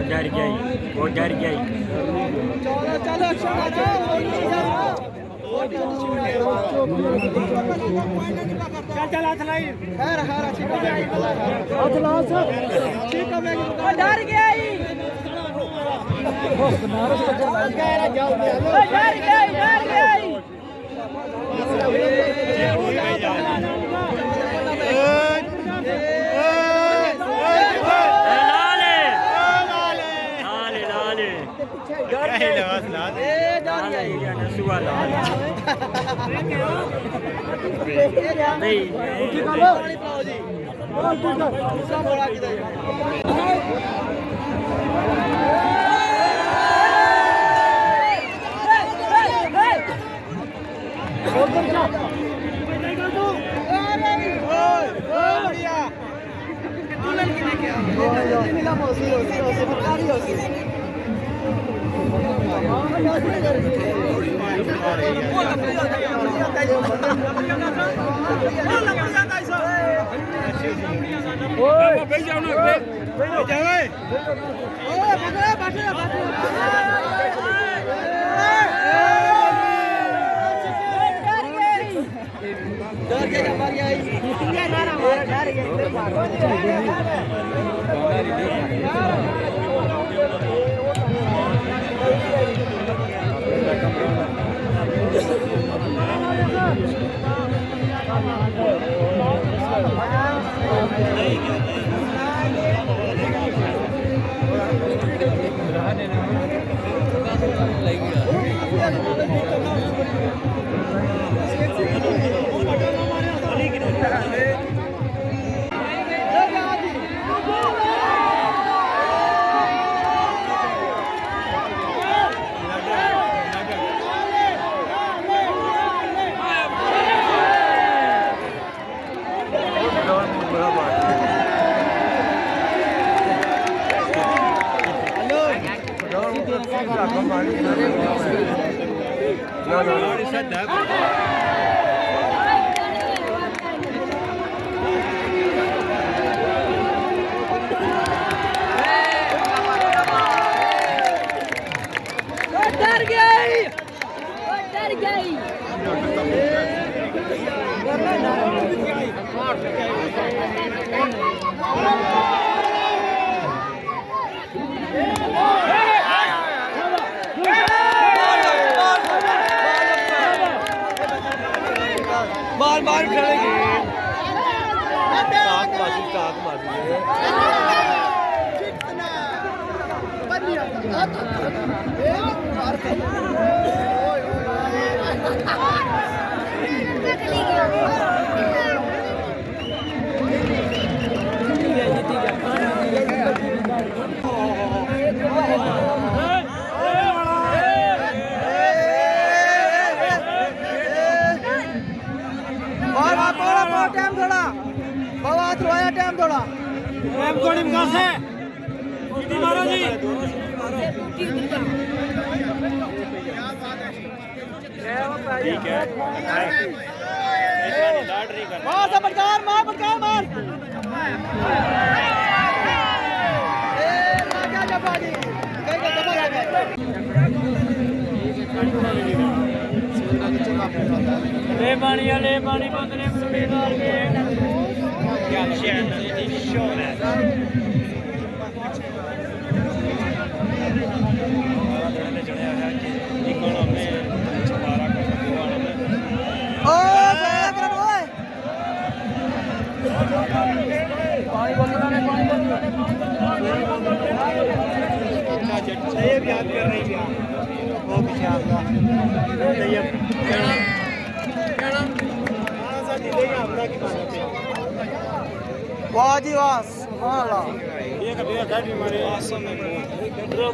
डर गई वो डर गई चलो चल हाथ लाई डर गया बार बार खेलेगी टाइम थोड़ा बाबा थोड़ा टाइम थोड़ा टाइम थोड़ी कहां से सीधी मारो जी ठीक है मार से बटकार मार ए लगा जबानी कहीं का जमा लगा ले पानी बंदने सुबेदार के क्या शेयर दी शो है जड़या है कि इकोनो में छपारा का दुआना में ओ बैकग्राउंड ओए पानी बंदना क्या जट ये भी याद कर रही है वो पीछे आपका वाह जी वाह ये कभी गाड़ी मारे दो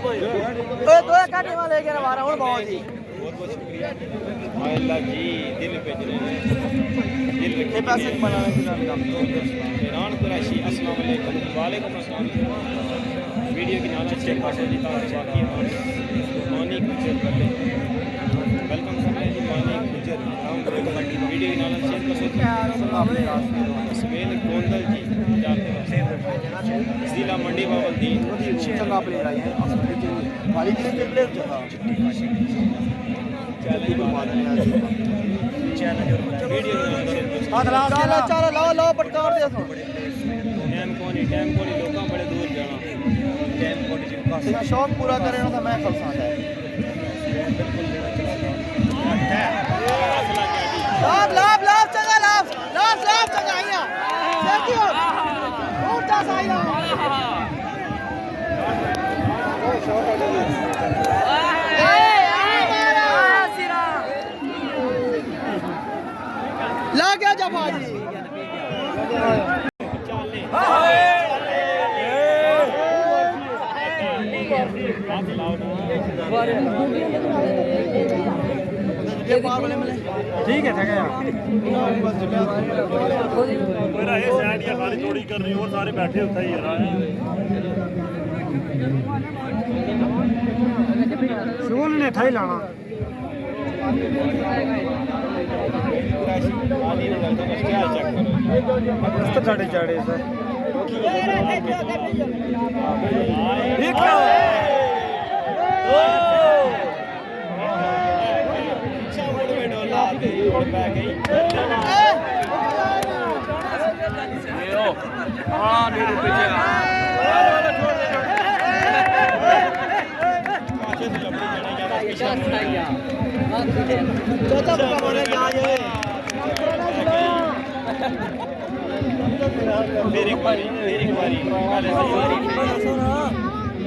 गाड़ी वाले के मारा हूं बाबा जी बहुत शुक्रिया अल्लाह जी दिल भेज रहे हैं दिल रखे पैसे बनाने के नाम ईरान कुरैशी अस्सलाम वालेकुम वालेकुम अस्सलाम वीडियो की नाला शेयर कर जी बाकी मानी गुजर कर ले वेलकम कर रहे हैं जी मानी गुजर हम वीडियो की नाला शेयर कर इसमेल गोंदल जी जिला मंडी बावलदीन चंगा प्लेयर आए हैं वाली के प्लेयर जगह वीडियो चलो लो पटकार दे टाइम को नहीं लोग बड़े दूर जाना तेरा शौक पूरा करे ना तो मैं खलसा है लाभ चंगा लाभ चंगा आइया देखियो और जा साइला ला गया जब बाजी ठीक है थका मेरा ये साइड या खाली थोड़ी कर रही और सारे बैठे होता ही यार सोल ने था ही लाना तो साढ़े चाड़े सर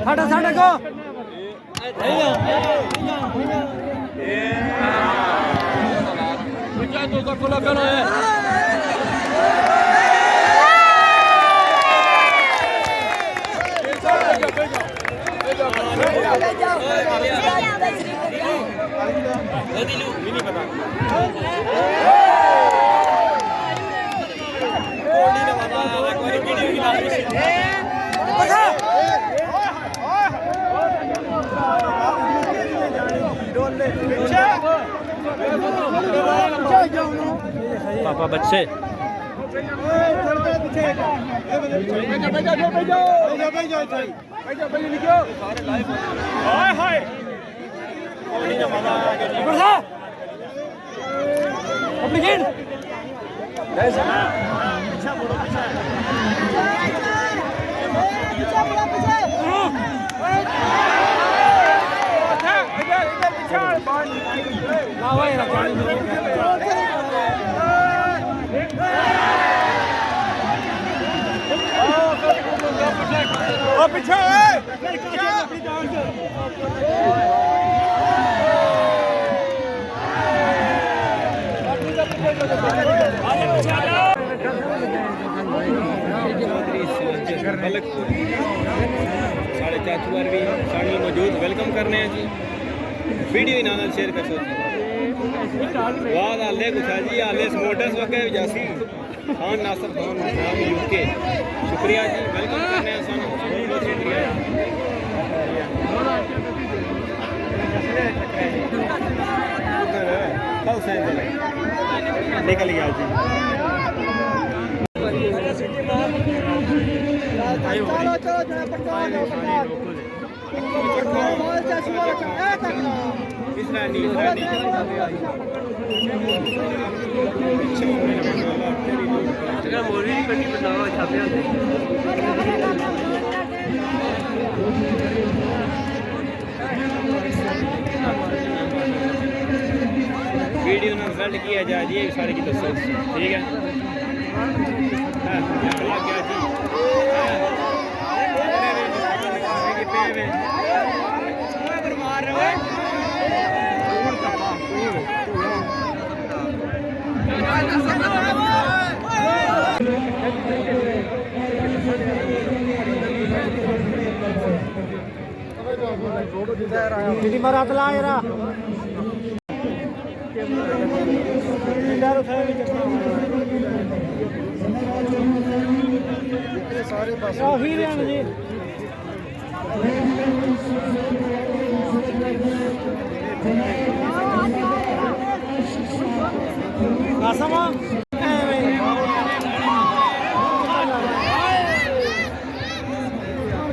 साढ़े साढ़े को पापा बच्चे पीछे साढ़े चाचू बार भी शामिल मौजूद वेलकम करने हैं जी वीडियो ही नाल शेयर कर सकते वाह आले कुछ है जी आले सपोर्टर्स वगैरह जासी खान नासर खान यूके शुक्रिया जी वेलकम करने हैं सन बहुत शुक्रिया कल से निकल गया जी वीडियो में रिजल्ट किया जाए जी सारे की दसो ठीक है क्या जी मार रहे मारा सारे पास ਕਾਫੀ ਰਹਿਣ ਜੀ ਆਸਮਾ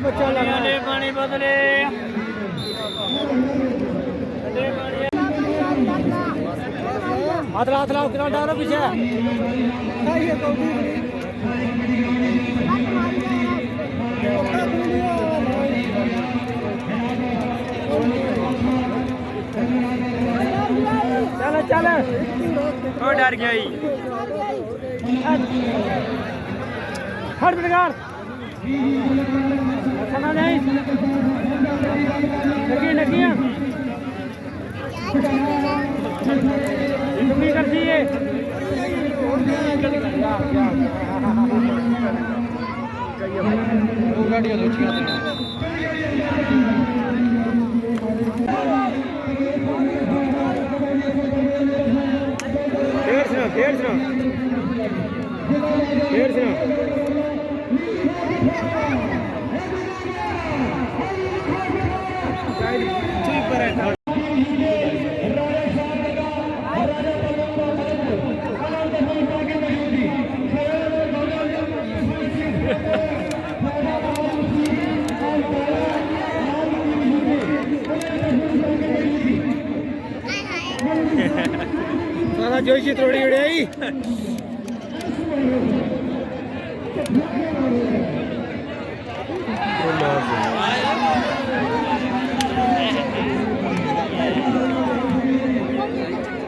ਬੱਚਾ ਲਗਾ ਪਾਣੀ ਬਦਲੇ हाथ लाओ कितना डालो पीछे चलो चलो और डर गया ही हट बेकार खाना नहीं लगी तुम ही करती है गाड़ियाँ जोशी थोड़ी उड़ाई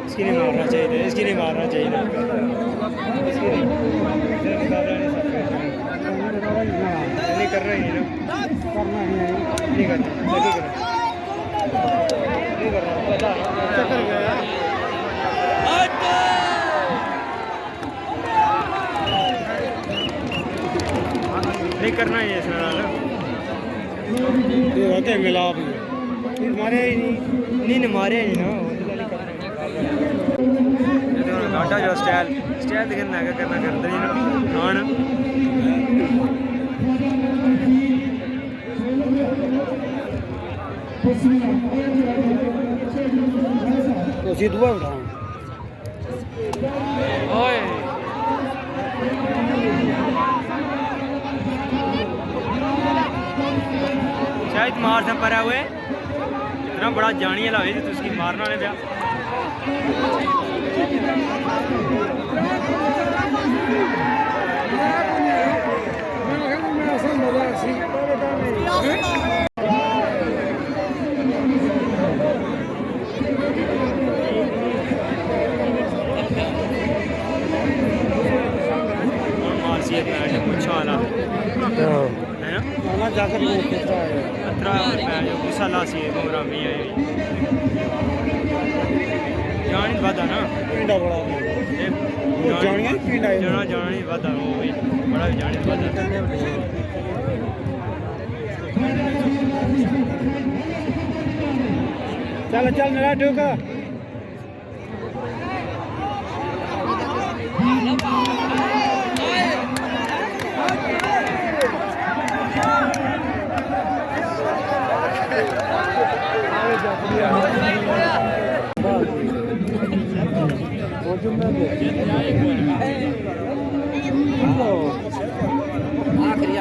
इसकी नहीं मारना चाहिए इसकी नहीं मारना चाहिए नहीं कर रहा है ना नहीं करना नहीं कर रहा चक्कर गया नहीं करना ही है ये होते मिलाप मारे ही नहीं मारे ही ना घाटा जो स्टाइल दिखना है करना करते ही ना खान उसी दुआ उठाऊं ओए शायद मार से परा हुए इतना बड़ा जानी है तो उसकी मारना नहीं दिया कुछ वाला है ना जाकर गुस्सा ला सी मोरा भी है जान वादा ना पिंडा बड़ा जानिए पिंडा जाना नहीं वादा वो भी बड़ा जाने वादा चल चल मेरा ठोका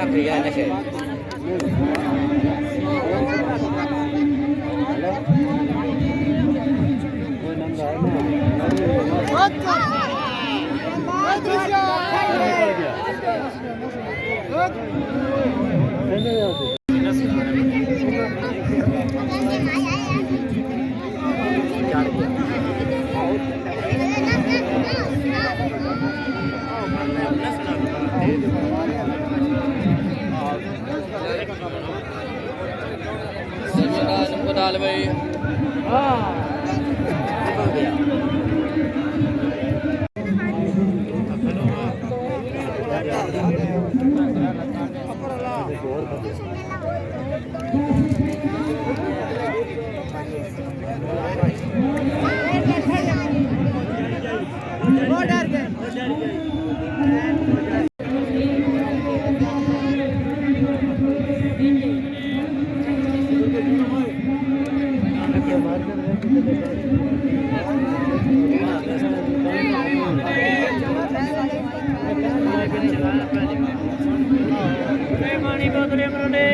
आखिरी है नशे दाल भाई ਪਾਣੀ ਬੋਤਲੇ ਮਰਦੇ